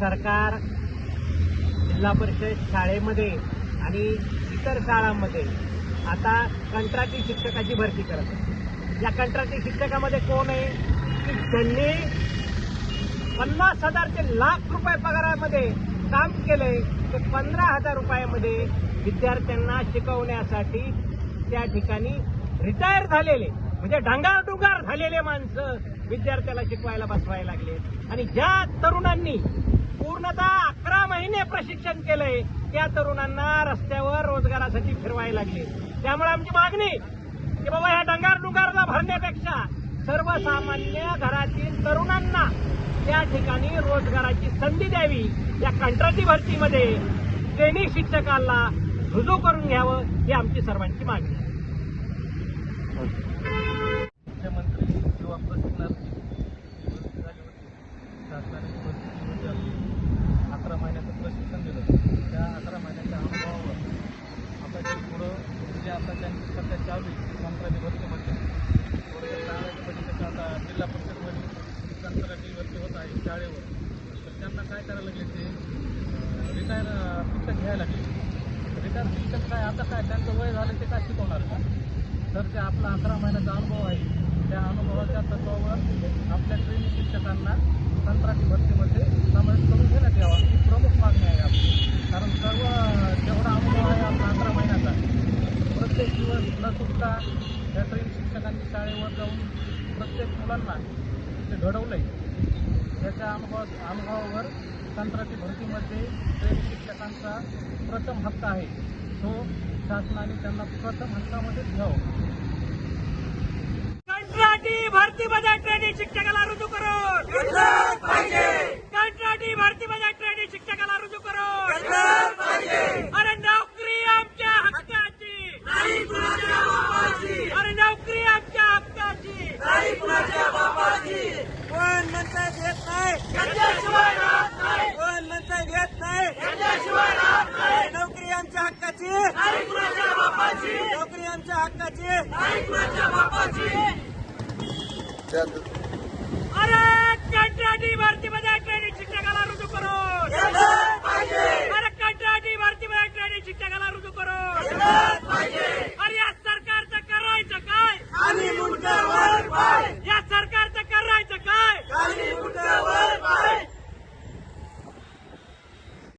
सरकार जिल्हा परिषद शाळेमध्ये आणि इतर शाळांमध्ये आता कंत्राटी शिक्षकाची भरती करत आहे। या कंत्राटी शिक्षकामध्ये कोण आहे की ज्यांनी 50,000 ते लाख रुपये पगारामध्ये काम केलंय, ते 15,000 रुपयामध्ये विद्यार्थ्यांना शिकवण्यासाठी त्या ठिकाणी रिटायर झालेले म्हणजे ढंगाडुंगार झालेले माणसं विद्यार्थ्याला शिकवायला बसवायला लागले। आणि ज्या तरुणांनी पूर्णतः 11 महिने प्रशिक्षण केलंय त्या तरुणांना रस्त्यावर रोजगारासाठी फिरवायला लागले। त्यामुळे आमची मागणी की बाबा ह्या डंगारडुंगारला भरण्यापेक्षा सर्वसामान्य घरातील तरुणांना त्या ठिकाणी रोजगाराची संधी द्यावी। या कंत्राटी भरतीमध्ये ट्रेनिंग शिक्षकाला रुजू करून घ्यावं ही आमची सर्वांची मागणी आहे। मुख्यमंत्री किंवा प्रशिक्षणार्थी झाली होती, शासनाने भरती आपली 11 महिन्याचं प्रशिक्षण दिलं। त्या 11 महिन्याच्या अनुभवावर आता पुढं जे आता त्यांची सध्या चालू आहे कंत्राटी भरतीमध्ये थोडं आता जिल्हा परिषदमध्ये कंत्राटी भरती होत आहे शाळेवर, तर त्यांना काय करायला लागले ते रिटायर शिक्षक घ्यायला लागले। रिटायर शिक्षक काय आता काय त्यांचं वय झालं ते काय शिकवणार का? तर ते आपला 11 महिन्याचा अनुभव आहे त्या अनुभवाच्या तत्वावर आपल्या ट्रेनिंग शिक्षकांना कंत्राटी भरतीमध्ये समावेश करून घेण्यात यावा ही प्रमुख मागणी आहे आपली। कारण सर्व जेवढा अनुभव आहे आपला 11 महिन्याचा प्रत्येक दिवस न चुकता त्या ट्रेनिंग शिक्षकांनी शाळेवर जाऊन प्रत्येक मुलांना ते घडवलं आहे। त्याच्या अनुभवावर कंत्राटी भरतीमध्ये ट्रेनिंग शिक्षकांचा प्रथम हक्क आहे, तो शासनाने त्यांना प्रथम हक्कामध्येच घ्यावं। कंत्राटी भरतीमध्ये ट्रेनिंग शिक्षकाला रुजू करून कंत्राटी भरतीमध्ये ट्रेनिंग शिक्षकाला रुजू करून अरे नोकरी आमच्या हक्काची, अरे नोकरी आमच्या हक्काची, कोण म्हणताय घेत नाही, कोण म्हणताय घेत नाही, नोकरी आमच्या हक्काची, नोकरी आमच्या हक्काची। अरे कंत्राटी भरतीमध्ये ट्रेनिंग शिक्षकाला रुजू करून, अरे कंत्राटी भरतीमध्ये ट्रेनिंग शिक्षकाला